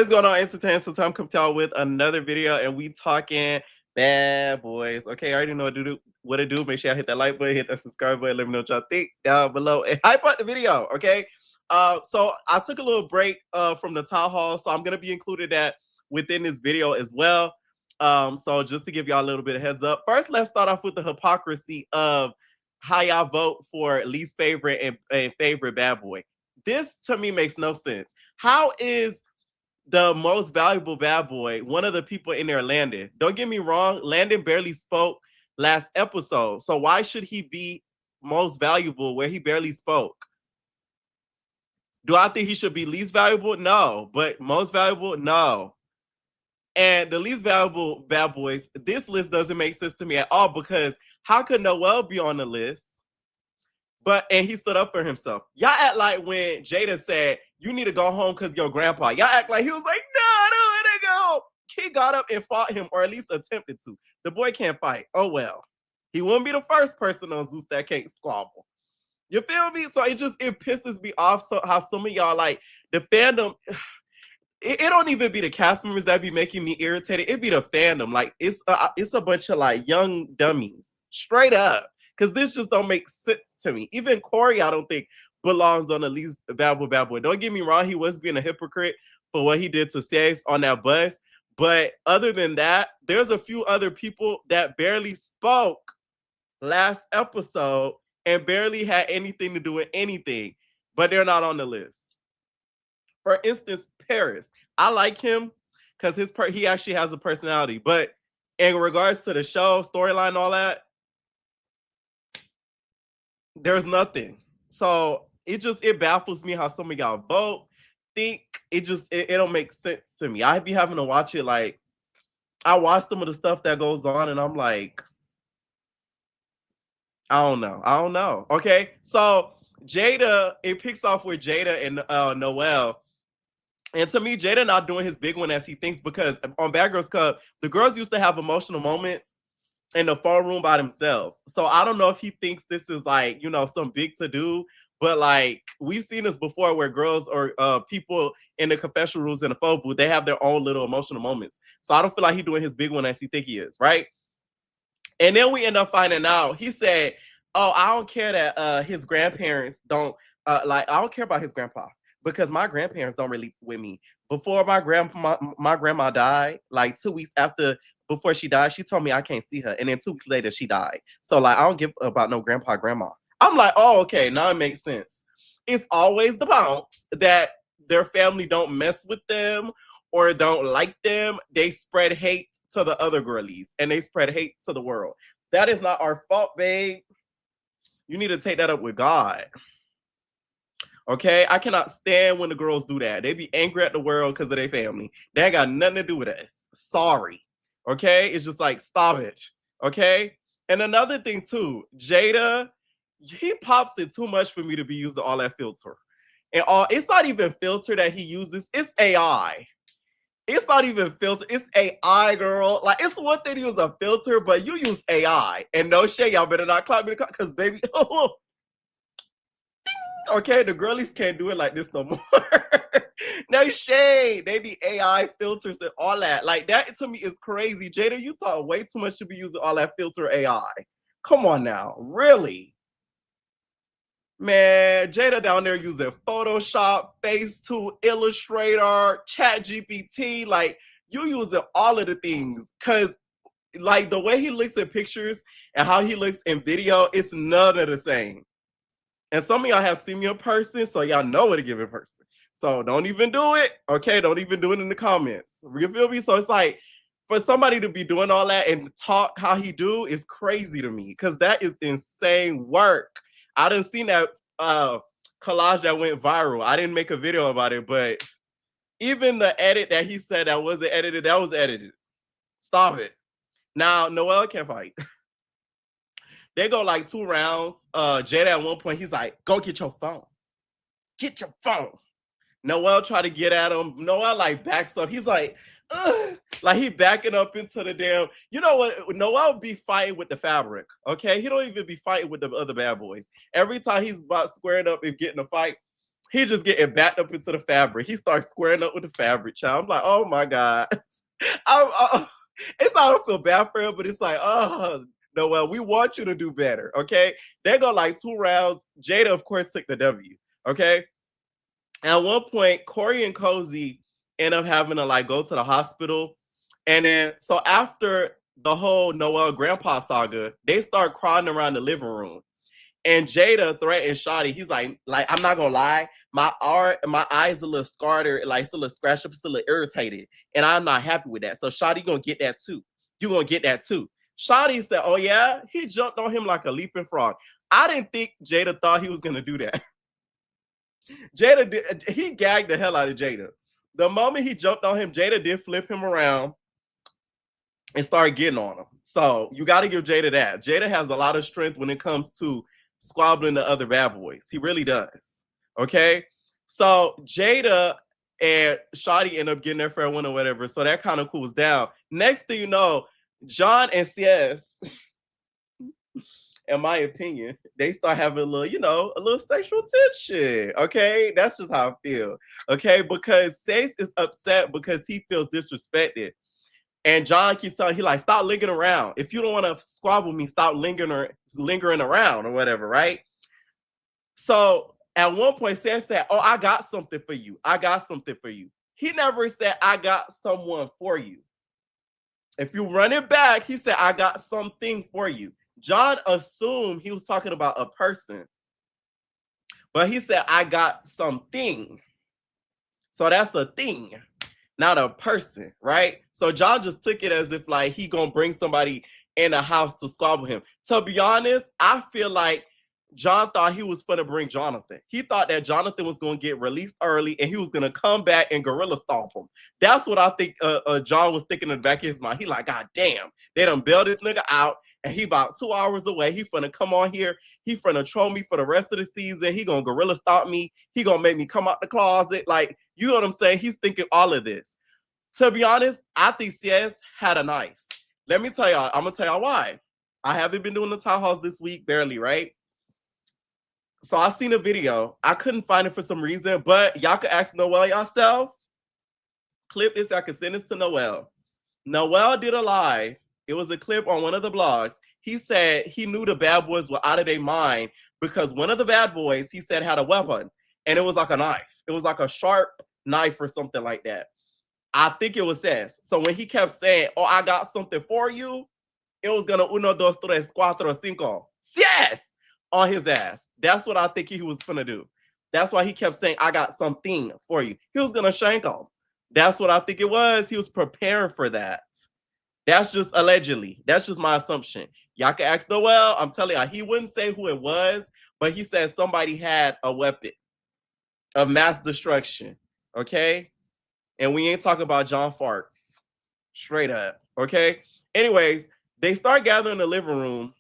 is going on, entertainment? So time come out with another video, and we talking bad boys. Okay, I already know what to do. Make sure I hit that like button, hit that subscribe button. Let me know what y'all think down below, and hype up the video. Okay. So I took a little break from the town hall, so I'm gonna be included that within this video as well. So just to give y'all a little bit of heads up, first let's start off with the hypocrisy of how y'all vote for least favorite and favorite bad boy. This to me makes no sense. How is the most valuable bad boy one of the people in there, Landon? Don't get me wrong, Landon barely spoke last episode. So why should he be most valuable where he barely spoke? Do I think he should be least valuable? No. But most valuable? No. And the least valuable bad boys, this list doesn't make sense to me at all, because how could Noel be on the list? And he stood up for himself. Y'all act like when Jada said, you need to go home because your grandpa. Y'all act like he was like, no, don't let it go. He got up and fought him, or at least attempted to. The boy can't fight. Oh, well. He wouldn't be the first person on Zeus that can't squabble. You feel me? So it pisses me off so how some of y'all, like, the fandom, it don't even be the cast members that be making me irritated. It be the fandom. Like, it's a bunch of, like, young dummies. Straight up. Because this just don't make sense to me. Even Corey, I don't think, belongs on the least valuable bad boy. Don't get me wrong, he was being a hypocrite for what he did to Sace on that bus. But other than that, there's a few other people that barely spoke last episode and barely had anything to do with anything, but they're not on the list. For instance, Paris. I like him because he actually has a personality. But in regards to the show, storyline, all that, there's nothing. So it baffles me how some of y'all vote. Think it don't make sense to me. I'd be having to watch it. Like, I watch some of the stuff that goes on and I'm like, I don't know. Okay. So Jada, it picks off with Jada and Noel. And to me, Jada not doing his big one as he thinks, because on Bad Girls Club, the girls used to have emotional moments in the phone room by themselves. So I don't know if he thinks this is like, some big to do, but like we've seen this before where girls or people in the confessional rooms in the phone booth, they have their own little emotional moments. So I don't feel like he's doing his big one as he think he is, right? And then we end up finding out, he said, oh, I don't care that his grandparents don't, I don't care about his grandpa, because my grandparents don't really with me. Before my grandma died, like 2 weeks before she died, she told me I can't see her. And then 2 weeks later, she died. So, like, I don't give about no grandma. I'm like, oh, okay, now it makes sense. It's always the bounce that their family don't mess with them or don't like them. They spread hate to the other girlies, and they spread hate to the world. That is not our fault, babe. You need to take that up with God. Okay, I cannot stand when the girls do that. They be angry at the world because of their family. That ain't got nothing to do with us. Sorry. Okay, it's just like, stop it. Okay, and another thing too, Jada, he pops it too much for me to be using all that filter. And it's not even filter that he uses. It's AI. It's not even filter. It's AI, girl. Like, it's one thing to use a filter, but you use AI. And no shade, y'all better not clap me because baby, okay, the girlies can't do it like this no more. No shade. They be AI filters and all that. Like, that to me is crazy. Jada, you talk way too much to be using all that filter AI. Come on now. Really? Man, Jada down there using Photoshop, Facetune, Illustrator, Chat GPT. Like, you using all of the things. Because, like, the way he looks at pictures and how he looks in video, it's none of the same. And some of y'all have seen me in person, so y'all know what to give in person. So don't even do it. Okay, don't even do it in the comments. You feel me? So it's like, for somebody to be doing all that and talk how he do is crazy to me, because that is insane work. I didn't seen that collage that went viral. I didn't make a video about it, but even the edit that he said that wasn't edited, that was edited. Stop it. Now, Noel can't fight. They go like 2 rounds. Jada at one point, he's like, go get your phone. Get your phone. Noel try to get at him. Noel like backs up. He's like, ugh. Like he backing up into the damn. You know what? Noel be fighting with the fabric. Okay, he don't even be fighting with the other bad boys. Every time he's about squaring up and getting a fight, He just getting backed up into the fabric. He starts squaring up with the fabric, child. I'm like, oh my God. It's not, I don't feel bad for him, but it's like, oh, Noel, we want you to do better. Okay. They go like 2 rounds. Jada, of course, took the W. Okay. At one point, Corey and Cozy end up having to like go to the hospital. And then, so after the whole Noel grandpa saga, they start crawling around the living room. And Jada threatened Shotty. He's like, I'm not gonna lie, my eyes a little scarred, or like it's a little scratched up, it's a little irritated, and I'm not happy with that. So Shotty gonna get that too. You gonna get that too. Shotty said, "Oh yeah," he jumped on him like a leaping frog. I didn't think Jada thought he was gonna do that. Jada did, he gagged the hell out of Jada. The moment he jumped on him, Jada did flip him around and start getting on him. So you got to give Jada that. Jada has a lot of strength when it comes to squabbling the other bad boys. He really does. Okay. So Jada and Shotty end up getting their fair one or whatever. So that kind of cools down. Next thing you know, John and CS, in my opinion, they start having a little, a little sexual tension. Okay. That's just how I feel. Okay. Because Sace is upset because he feels disrespected. And John keeps telling he like, stop lingering around. If you don't want to squabble me, stop lingering around or whatever, right? So at one point, Sam said, "Oh, I got something for you. I got something for you." He never said, "I got someone for you." If you run it back, he said, "I got something for you." John assumed he was talking about a person, but he said, "I got something." So that's a thing, not a person, right? So John just took it as if like he gonna bring somebody in the house to squabble him. To be honest, I feel like John thought he was gonna bring Jonathan. He thought that Jonathan was gonna get released early and he was gonna come back and gorilla stomp him. That's what I think John was thinking in the back of his mind. He like, God damn, they done bailed this nigga out and he about 2 hours away. He finna come on here. He finna troll me for the rest of the season. He gonna gorilla stomp me. He gonna make me come out the closet. Like, you know what I'm saying? He's thinking all of this. To be honest, I think CS had a knife. Let me tell y'all, I'm gonna tell y'all why. I haven't been doing the town halls this week, barely, right? So I seen a video. I couldn't find it for some reason, but y'all could ask Noel yourself. Clip this, I could send this to Noel. Noel did a live. It was a clip on one of the blogs. He said he knew the bad boys were out of their mind because one of the bad boys, he said, had a weapon, and it was like a knife. It was like a sharp knife or something like that. I think it was Sess. So when he kept saying, "Oh, I got something for you," it was gonna uno, dos, tres, cuatro, cinco. Yes! On his ass. That's what I think he was gonna do. That's why he kept saying, "I got something for you." He was gonna shank him. That's what I think it was. He was preparing for that. That's just allegedly. That's just my assumption. Y'all can ask Noel. I'm telling you, he wouldn't say who it was, but he said somebody had a weapon of mass destruction. Okay? And we ain't talking about John Farts. Straight up. Okay? Anyways, they start gathering in the living room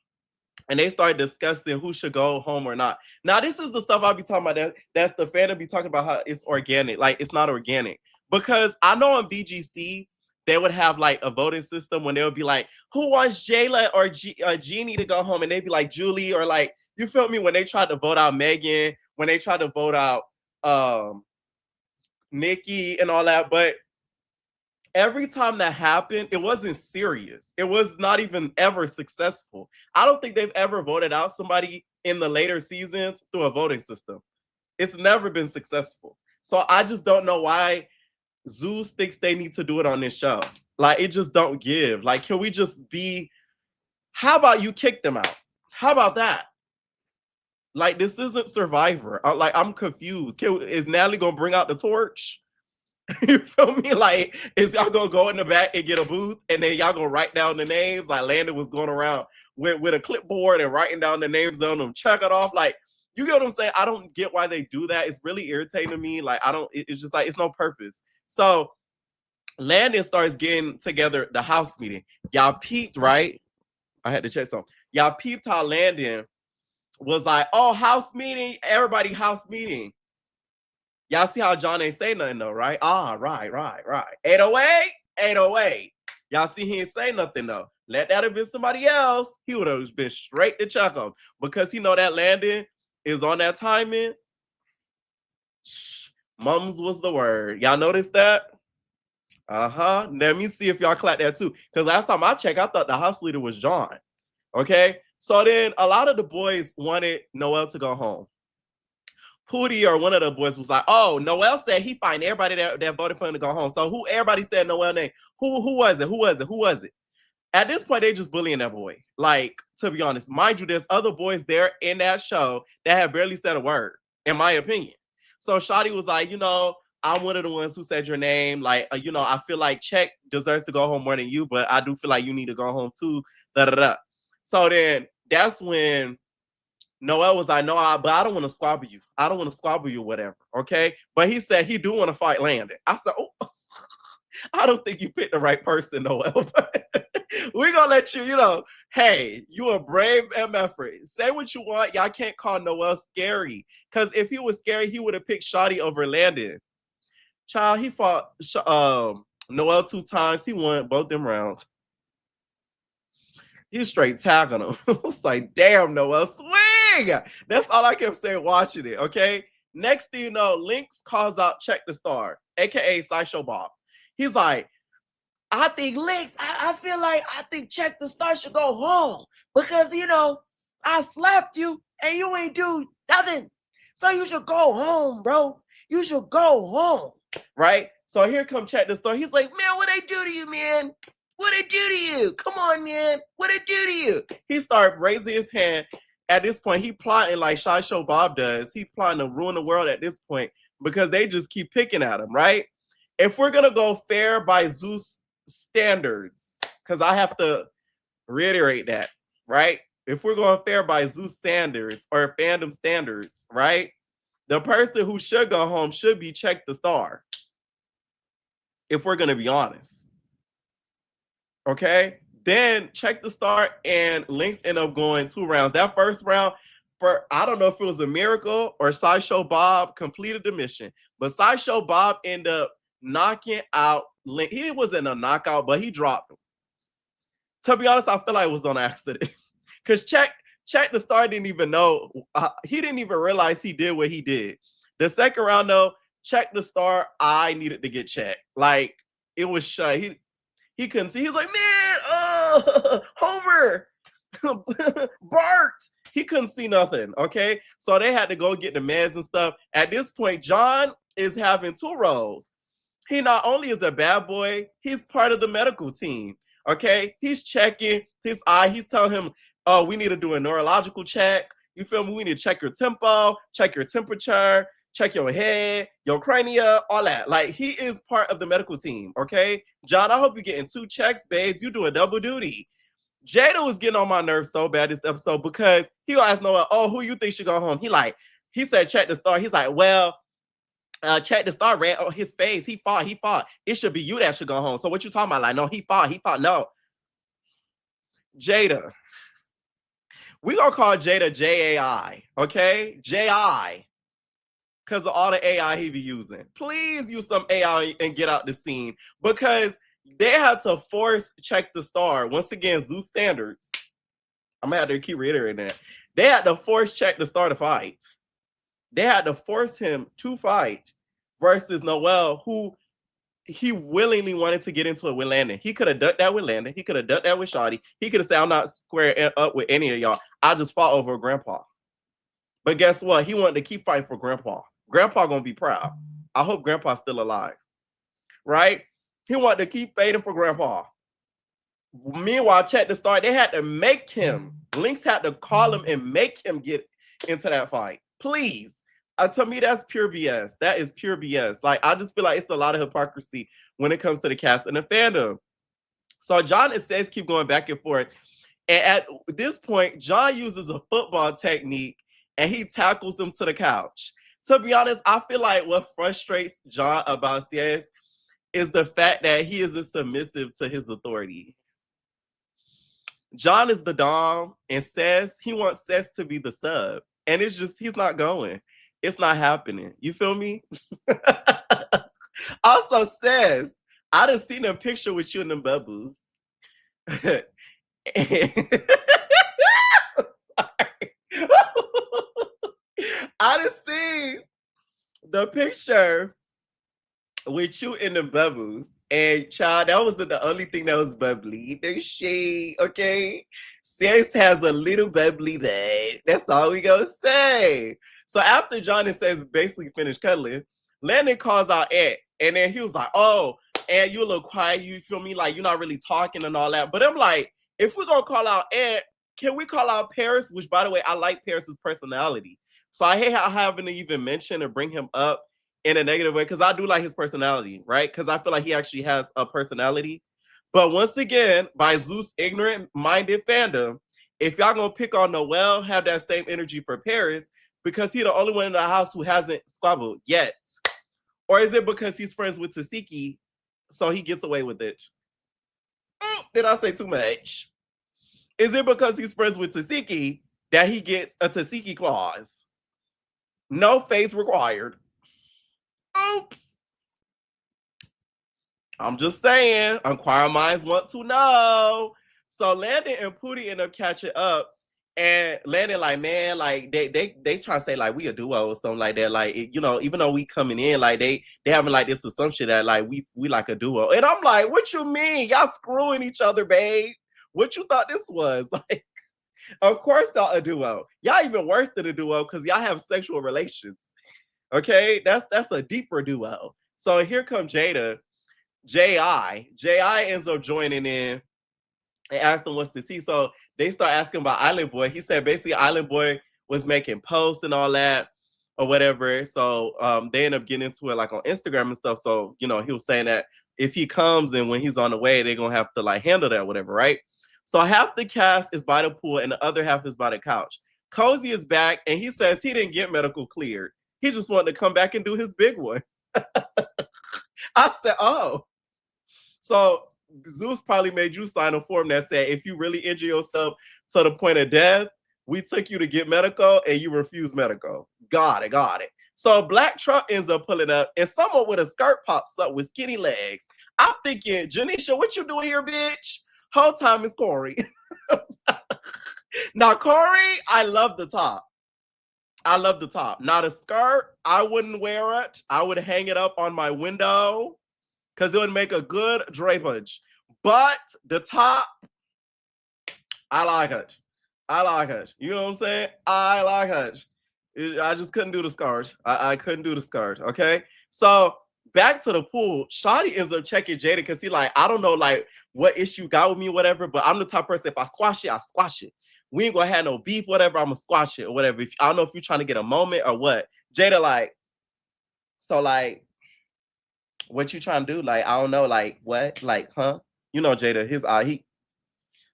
and they start discussing who should go home or not. Now, this is the stuff I'll be talking about. That's the fandom be talking about how it's organic. Like, it's not organic. Because I know on BGC, they would have like a voting system when they would be like, who wants Jayla or Jeannie to go home? And they'd be like, Julie, or like, you feel me? When they tried to vote out Megan, when they tried to vote out Nikki and all that. But every time that happened, it wasn't serious. It was not even ever successful. I don't think they've ever voted out somebody in the later seasons through a voting system. It's never been successful. So I just don't know why Zeus thinks they need to do it on this show. Like, it just don't give. Like, can we just be, how about you kick them out? How about that? Like, this isn't Survivor. I'm confused. Is Natalie gonna bring out the torch? You feel me? Like, is y'all gonna go in the back and get a booth and then y'all gonna write down the names? Like Landon was going around with a clipboard and writing down the names on them, check it off. Like, you get what I'm saying? I don't get why they do that. It's really irritating to me. Like, it's just like, it's no purpose. So Landon starts getting together the house meeting. Y'all peeped, right? I had to check something. Y'all peeped how Landon was like, oh, house meeting, everybody house meeting. Y'all see how John ain't say nothing though, right? Ah, right. 808, 808. Y'all see he ain't say nothing though. Let that have been somebody else. He would have been straight to chuck him because he know that Landon is on that timing. Mums was the word. Y'all notice that? Let me see if y'all clap that too. Because last time I checked, I thought the house leader was John. Okay. So then a lot of the boys wanted Noel to go home. Pootie or one of the boys was like, "Oh, Noel said he find everybody that voted for him to go home." So who everybody said Noel name? Who was it? Who was it? Who was it? At this point, they just bullying that boy. Like, to be honest, mind you, there's other boys there in that show that have barely said a word, in my opinion. So Shotty was like, I'm one of the ones who said your name. Like, I feel like Check deserves to go home more than you, but I do feel like you need to go home too. Da da da. So then that's when Noel was like, no, but I don't want to squabble you. I don't want to squabble you, whatever. Okay. But he said he do want to fight Landon. I said, oh, I don't think you picked the right person, Noel. We're gonna let you, hey, you a brave MFer. Say what you want. Y'all can't call Noel scary. Because if he was scary, he would have picked Shotty over Landon. Child, he fought Noel 2 times. He won both them rounds. He was straight tagging him. I was like, damn, Noel, swing! That's all I kept saying watching it, okay? Next thing you know, Lynx calls out Check the Star, a.k.a. Sideshow Bob. He's like, I think Lynx, I feel like I think Check the Star should go home because, I slapped you and you ain't do nothing. So you should go home, bro. You should go home, right? So here come Check the Star. He's like, man, what I do to you, man? What I do to you? Come on, man. What I do to you? He started raising his hand. At this point, he plotting like Sideshow Bob does. He plotting to ruin the world at this point because they just keep picking at him, right? If we're going to go fair by Zeus standards, because I have to reiterate that, right? If we're going fair by Zeus standards or fandom standards, right? The person who should go home should be Check the Star. If we're going to be honest. Okay? Then Check the Star and Lynx end up going 2 rounds. That first round, I don't know if it was a miracle or Sideshow Bob completed the mission, but Sideshow Bob ended up knocking out Lynx. He wasn't a knockout, but he dropped him. To be honest, I feel like it was on accident. Because Check the Star didn't even know. He didn't even realize he did what he did. The second round, though, Check the Star, I needed to get checked. Like, it was shy. He couldn't see. He's like, man, Homer, Bart. He couldn't see nothing, okay? So they had to go get the meds and stuff. At this point, John is having 2 roles. He not only is a bad boy, he's part of the medical team, okay? He's checking his eye. He's telling him, oh, we need to do a neurological check. You feel me? We need to check your tempo, check your temperature, check your head, your crania, all that. Like, he is part of the medical team, okay? John, I hope you're getting 2 checks, babes. You're doing double duty. Jayda was getting on my nerves so bad this episode because he asked Noah, oh, who you think should go home? He said, Check the Star. He's like, well, Check the Star ran on his face. He fought. It should be you that should go home. So what you talking about? Like, no, he fought. No. Jayda. We're going to call Jayda J-A-I, okay? J-I. Because of all the AI he be using. Please use some AI and get out the scene. Because they had to force Check the Star. Once again, Zeus standards. I'm going to have to keep reiterating that. They had to force Check the Star to fight. They had to force him to fight versus Noel, who he willingly wanted to get into it with Landon. He could have done that with Landon. He could have done that with Shotty. He could have said, I'm not squaring up with any of y'all. I just fought over Grandpa. But guess what? He wanted to keep fighting for Grandpa. Grandpa gonna be proud. I hope Grandpa's still alive. Right? He wanted to keep fighting for Grandpa. Meanwhile, Check the Star, they had to make him. Lynx had to call him and make him get into that fight. Please. To me, that's pure BS. That is pure BS. Like, I just feel like it's a lot of hypocrisy when it comes to the cast and the fandom. So John and Says keep going back and forth. And at this point, John uses a football technique and he tackles him to the couch. To be honest, I feel like what frustrates John about Says is the fact that he isn't submissive to his authority. John is the dom and Says he wants Says to be the sub. And it's just, he's not going. It's not happening. You feel me? Also Says, I done seen a picture with you in them bubbles. I done seen the picture with you in the bubbles. And child, that wasn't the only thing that was bubbly. There's shade, okay? Sis has a little bubbly bag. That's all we gonna say. So after John and Sis basically finished cuddling, Landon calls out Ed. And then he was like, oh, Ed, you a little quiet, you feel me? Like you're not really talking and all that. But I'm like, if we're gonna call out Ed, can we call out Paris? Which by the way, I like Paris's personality. So I hate how having to even mention or bring him up in a negative way because I do like his personality, right? Because I feel like he actually has a personality. But once again, by Zeus ignorant minded fandom, if y'all gonna pick on Noel, have that same energy for Paris because he the only one in the house who hasn't squabbled yet, or is it because he's friends with Tasiki, so he gets away with it? Did I say too much? Is it because he's friends with Tasiki that he gets a Tasiki clause? No face required. Oops. I'm just saying, inquiring minds want to know. So Landon and Pootie end up catching up, and Landon like, man, like they try to say like we a duo or something like that. Like you know, even though we coming in, like they having like this assumption that like we like a duo, and I'm like, what you mean? Y'all screwing each other, babe? What you thought this was? Like, of course y'all a duo. Y'all even worse than a duo because y'all have sexual relations. Okay, that's a deeper duo. So here comes Jada. Ji ends up joining in and asked him what's the tea. So they start asking about Island Boy. He said basically Island Boy was making posts and all that or whatever. So they end up getting into it like on Instagram and stuff. So you know he was saying that if he comes and when he's on the way, they're gonna have to like handle that whatever, right? So half the cast is by the pool and the other half is by the couch. Cozy is back and he says he didn't get medical cleared. He just wanted to come back and do his big one. I said, oh. So Zeus probably made you sign a form that said if you really injure yourself to the point of death, we took you to get medical and you refuse medical. Got it, got it. So Black Trump ends up pulling up and someone with a skirt pops up with skinny legs. I'm thinking, Janisha, what you doing here, bitch? Whole time is Corey. Now, Corey, I love the top. I love the top. Not a skirt. I wouldn't wear it. I would hang it up on my window because it would make a good drapage. But the top, I like it. I like it. You know what I'm saying? I like it. I just couldn't do the skirt. I couldn't do the skirt. Okay. So back to the pool. Shawty ends up checking Jada because he like, I don't know like what issue got with me, whatever, but I'm the type of person, if I squash it, I squash it. We ain't gonna have no beef, whatever. I'm gonna squash it or whatever. I don't know if you're trying to get a moment or what. Jada like, so like, what you trying to do? Like, I don't know, like what? Like, huh? You know, Jada, his eye,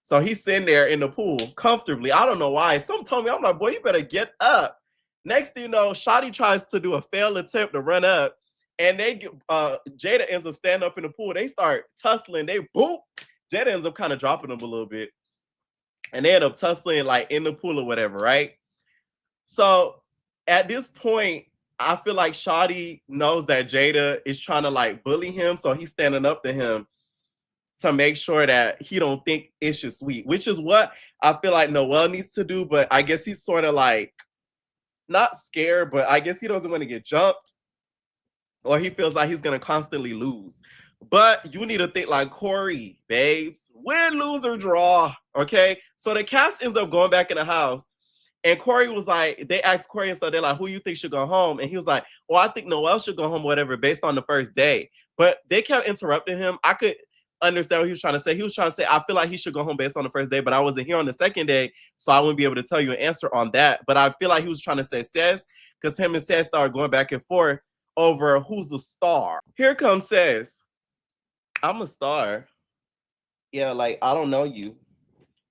so he's sitting there in the pool comfortably. I don't know why. Some told me, I'm like, boy, you better get up. Next thing you know, Shotty tries to do a failed attempt to run up, and Jada ends up standing up in the pool. They start tussling. They boop. Jada ends up kind of dropping them a little bit, and they end up tussling like in the pool or whatever, right? So at this point, I feel like Shotty knows that Jada is trying to like bully him, so he's standing up to him to make sure that he don't think it's just sweet, which is what I feel like Noel needs to do. But I guess he's sort of like not scared, but I guess he doesn't want to get jumped or he feels like he's going to constantly lose. But you need to think like Corey, babes, win, lose, or draw. Okay. So the cast ends up going back in the house. And Corey was like, they asked Corey and stuff, they're like, who you think should go home? And he was like, well, I think Noel should go home, whatever, based on the first day. But they kept interrupting him. I could understand what he was trying to say. He was trying to say, I feel like he should go home based on the first day, but I wasn't here on the second day, so I wouldn't be able to tell you an answer on that. But I feel like he was trying to say Sez, because him and Sez started going back and forth over who's the star. Here comes Sez. I'm a star. Yeah, like, I don't know you.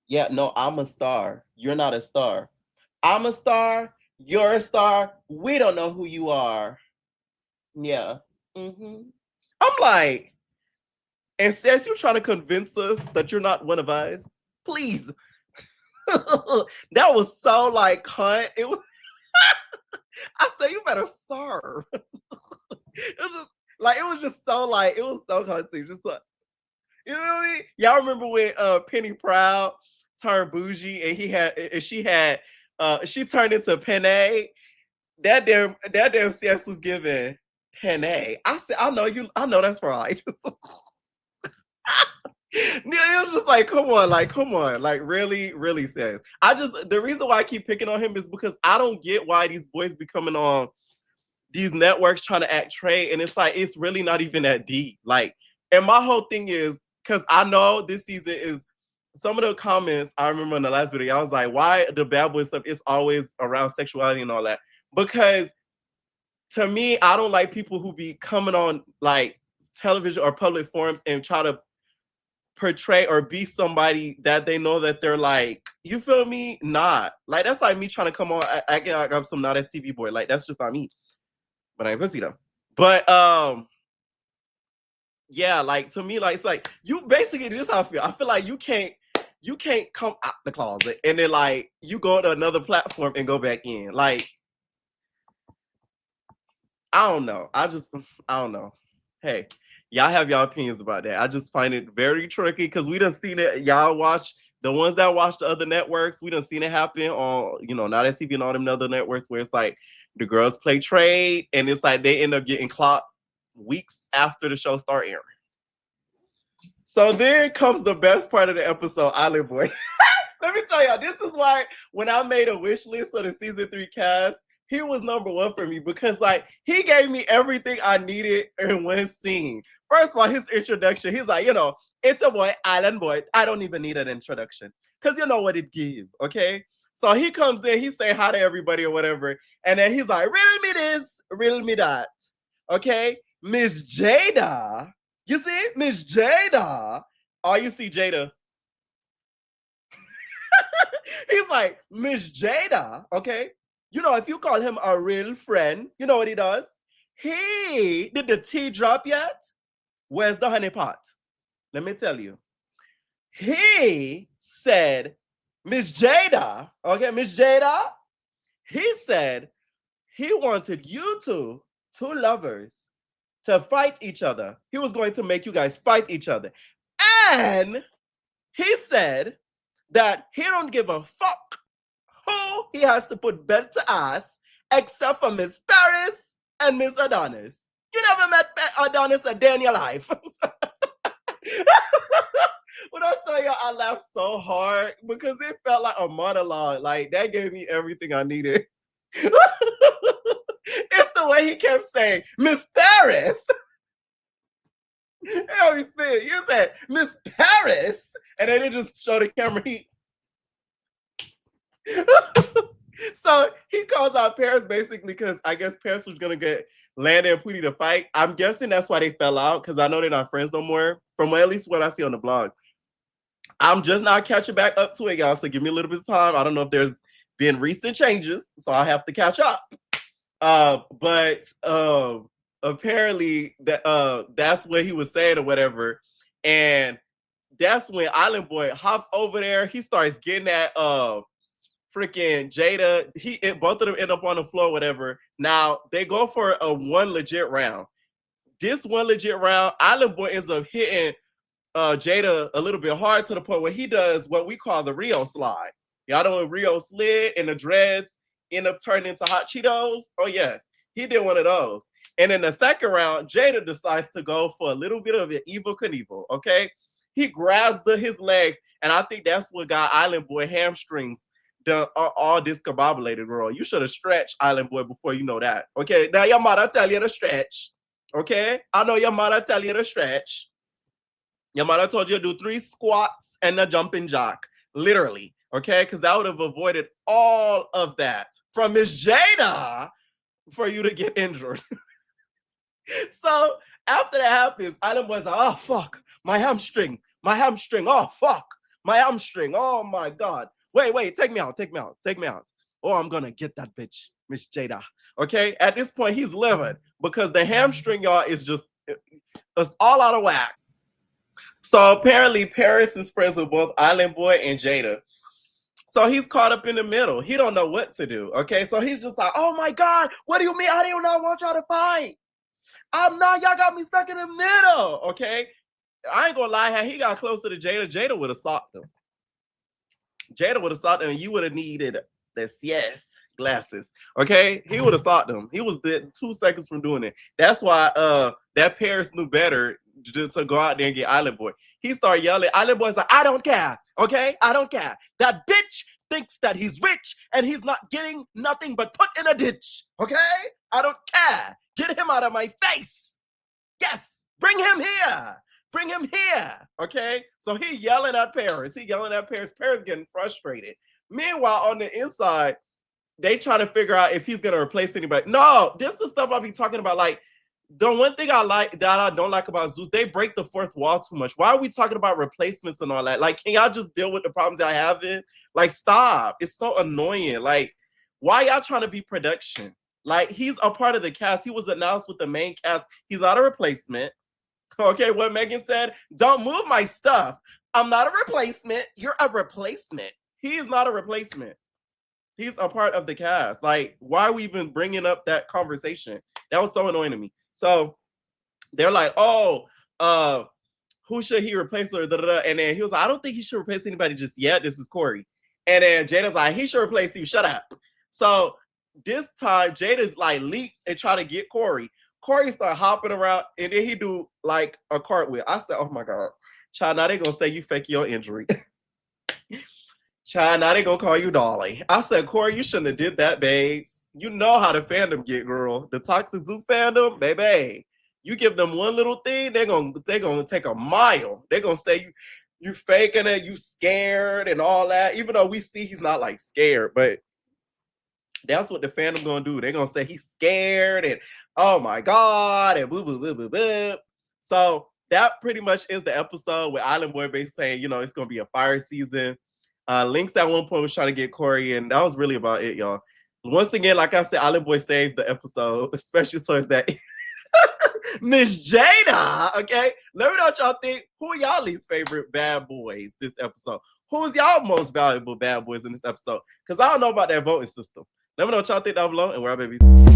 Yeah, no, I'm a star. You're not a star. I'm a star. You're a star. We don't know who you are. Yeah. I'm like, and says you're trying to convince us that you're not one of us. Please. That was so like cunt. It was I said you better serve. It was just so like it was so cunty. Just like, you know what I mean? Y'all remember when Penny Proud turned bougie and she turned into Penne that damn CS was given 10A. I said, I know that's right. It was just like, come on, like really, really says. The reason why I keep picking on him is because I don't get why these boys be coming on these networks trying to act trade, and it's like it's really not even that deep. Like, and my whole thing is because I know this season is some of the comments I remember in the last video, I was like, why the bad boy stuff is always around sexuality and all that? Because to me, I don't like people who be coming on like television or public forums and try to portray or be somebody that they know that they're like, you feel me? Not like that's like me trying to come on acting like I'm some not a TV boy. Like that's just not me. But I ain't pussy though. But yeah, like to me, like it's like you basically this is how I feel. I feel like you can't come out the closet and then like you go to another platform and go back in. Like, I don't know. I don't know. Hey, y'all have y'all opinions about that. I just find it very tricky because we done seen it. Y'all watch the ones that watch the other networks. We done seen it happen on, not SCV and all them other networks where it's like the girls play trade and it's like they end up getting clocked weeks after the show start airing. So then comes the best part of the episode, Island Boy. Let me tell y'all, this is why when I made a wish list of the season 3 cast, he was number 1 for me because like he gave me everything I needed in one scene. First of all, his introduction, he's like, it's a boy, Island Boy. I don't even need an introduction because you know what it gives, okay? So he comes in, he say hi to everybody or whatever, and then he's like, riddle me this, riddle me that, okay? Mrs.Jayda, you see, Mrs.Jayda. Oh, you see Jada. He's like, Mrs.Jayda, okay? If you call him a real friend, you know what he does? He did the tea drop yet? Where's the honey pot? Let me tell you. He said, Mrs.Jayda, okay, Mrs.Jayda, he said he wanted you two lovers, to fight each other. He was going to make you guys fight each other. And he said that he don't give a fuck who he has to put bed to ass except for Miss Paris and Miss Adonis. You never met Adonis a day in your life. When I tell you, I laughed so hard because it felt like a monologue. Like that gave me everything I needed. It's the way he kept saying, Miss Paris. You said Miss Paris, and then it just showed the camera. So he calls out Paris basically because I guess Paris was gonna get Lana and Pootie to fight. I'm guessing that's why they fell out because I know they're not friends no more. From at least what I see on the blogs. I'm just not catching back up to it, y'all. So give me a little bit of time. I don't know if there's been recent changes, so I have to catch up. But apparently that's what he was saying or whatever, and that's when Island Boy hops over there. He starts getting at freaking Jada. Both of them end up on the floor, whatever. Now they go for a one legit round. This one legit round, Island Boy ends up hitting Jada a little bit hard to the point where he does what we call the Rio slide. Y'all know when Rio slid and the dreads end up turning into hot Cheetos? Oh yes, he did one of those. And in the second round, Jada decides to go for a little bit of an evil Knievel, okay? He grabs his legs, and I think that's what got Island Boy hamstrings done all discombobulated, girl. You should have stretched Island Boy before you know that. Okay, now your mother tell you to stretch. Okay, I know your mother tell you to stretch. Your mother told you to do 3 squats and a jumping jack, literally. Okay, because that would have avoided all of that from Miss Jayda for you to get injured. So after that happens, Island Boy's like, oh fuck, my hamstring, oh fuck, my hamstring, oh my god. Wait, take me out. Oh, I'm gonna get that bitch, Miss Jayda. Okay, at this point, he's livid because the hamstring, y'all, is just it's all out of whack. So apparently Paris is friends with both Island Boy and Jada. So he's caught up in the middle. He don't know what to do. Okay, so he's just like, oh my god, what do you mean? I do not want y'all to fight. I'm not, y'all got me stuck in the middle. Okay, I ain't gonna lie, how he got closer to Jada, Jada would have stopped him. And you would have needed That's yes, glasses. Okay, he would have stopped him. He was 2 seconds from doing it. That's why that Paris knew better to go out there and get Island Boy. He started yelling. Island Boy's like, I don't care. Okay, I don't care. That bitch thinks that he's rich and he's not getting nothing but put in a ditch. Okay, I don't care. Get him out of my face. Yes, bring him here. Bring him here. Okay, so he yelling at Paris. He yelling at Paris. Paris getting frustrated. Meanwhile, on the inside, they try to figure out if he's gonna replace anybody. No, this is the stuff I'll be talking about. Like, the one thing I don't like about Zeus, they break the fourth wall too much. Why are we talking about replacements and all that? Like, can y'all just deal with the problems I have in? Like, stop. It's so annoying. Like, why y'all trying to be production? Like, he's a part of the cast. He was announced with the main cast. He's not a replacement. Okay, what Megan said, don't move my stuff. I'm not a replacement. You're a replacement. He is not a replacement. He's a part of the cast. Like, why are we even bringing up that conversation? That was so annoying to me. So they're like, oh, who should he replace her? And then he was like, I don't think he should replace anybody just yet. This is Corey. And then Jada's like, he should replace you. Shut up. So this time, Jada like leaps and try to get Corey. Corey start hopping around, and then he do like a cartwheel. I said, oh my God. Child, now they gonna say you fake your injury. Child, now they gonna call you Dolly. I said, Corey, you shouldn't have did that, babes. You know how the fandom get, girl. The Toxic Zoo fandom, baby. You give them one little thing, they're gonna take a mile. They're gonna say you faking it, you scared and all that. Even though we see he's not like scared, but that's what the fandom gonna do. They're gonna say he's scared and oh my God and boo boo boo boo boo. So that pretty much is the episode with Island Boy basically saying, you know, it's gonna be a fire season. Lynx at one point was trying to get Corey, and that was really about it, y'all. Once again, like I said, Island Boy saved the episode, especially towards that Mrs.Jayda. Okay, let me know what y'all think. Who are y'all least favorite bad boys this episode? Who's y'all most valuable bad boys in this episode? Because I don't know about that voting system. Let me know what y'all think down below, and we're our babies.